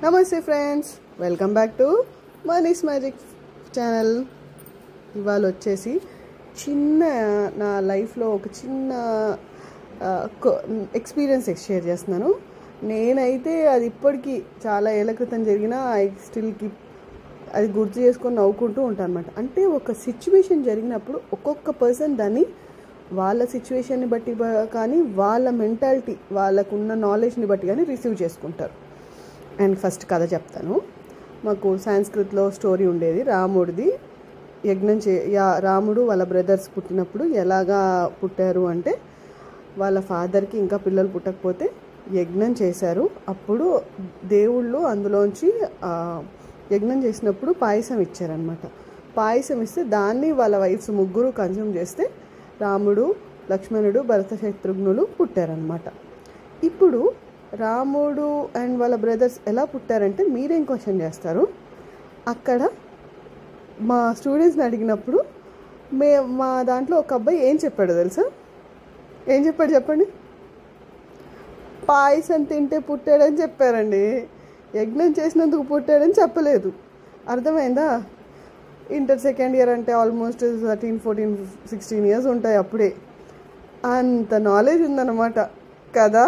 నమస్తే friends, welcome back to Mani's magic channel. ఇవాళ వచ్చేసి నా లైఫ్లో ఒక చిన్న ఎక్స్పీరియన్స్ షేర్ చేస్తున్నాను. నేనైతే అది ఇప్పటికీ చాలా ఏళ్ళ క్రితం జరిగిన ఐ స్టిల్ కీప్ అది గుర్తు చేసుకొని నవ్వుకుంటూ ఉంటాను అనమాట. అంటే ఒక సిచ్యువేషన్ జరిగినప్పుడు ఒక్కొక్క పర్సన్ దాన్ని వాళ్ళ సిచ్యువేషన్ని బట్టి కానీ వాళ్ళ మెంటాలిటీ వాళ్ళకున్న నాలెడ్జ్ని బట్టి కానీ రిసీవ్ చేసుకుంటారు. అండ్ ఫస్ట్ కథ చెప్తాను. మాకు సంస్కృత్లో స్టోరీ ఉండేది రాముడిది. రాముడు వాళ్ళ బ్రదర్స్ పుట్టినప్పుడు ఎలాగా పుట్టారు అంటే, వాళ్ళ ఫాదర్కి ఇంకా పిల్లలు పుట్టకపోతే యజ్ఞం చేశారు. అప్పుడు దేవుళ్ళు అందులోంచి యజ్ఞం చేసినప్పుడు పాయసం ఇచ్చారనమాట. పాయసం ఇస్తే దాన్ని వాళ్ళ వైఫ్స్ ముగ్గురు కన్జ్యూమ్ చేస్తే రాముడు, లక్ష్మణుడు, భరత శత్రుఘ్నులు పుట్టారనమాట. ఇప్పుడు రాముడు అండ్ వాళ్ళ బ్రదర్స్ ఎలా పుట్టారంటే మీరేం క్వశ్చన్ చేస్తారు. అక్కడ మా స్టూడెంట్స్ని అడిగినప్పుడు మా దాంట్లో ఒక అబ్బాయి ఏం చెప్పాడు తెలుసా? ఏం చెప్పాడు చెప్పండి? పాయసం తింటే పుట్టాడని చెప్పారండి. యజ్ఞం చేసినందుకు పుట్టాడని చెప్పలేదు. అర్థమైందా? ఇంటర్ సెకండ్ ఇయర్ అంటే ఆల్మోస్ట్ 13, 14, 16 ఇయర్స్ ఉంటాయి. అప్పుడే అంత నాలెడ్జ్ ఉందన్నమాట కదా.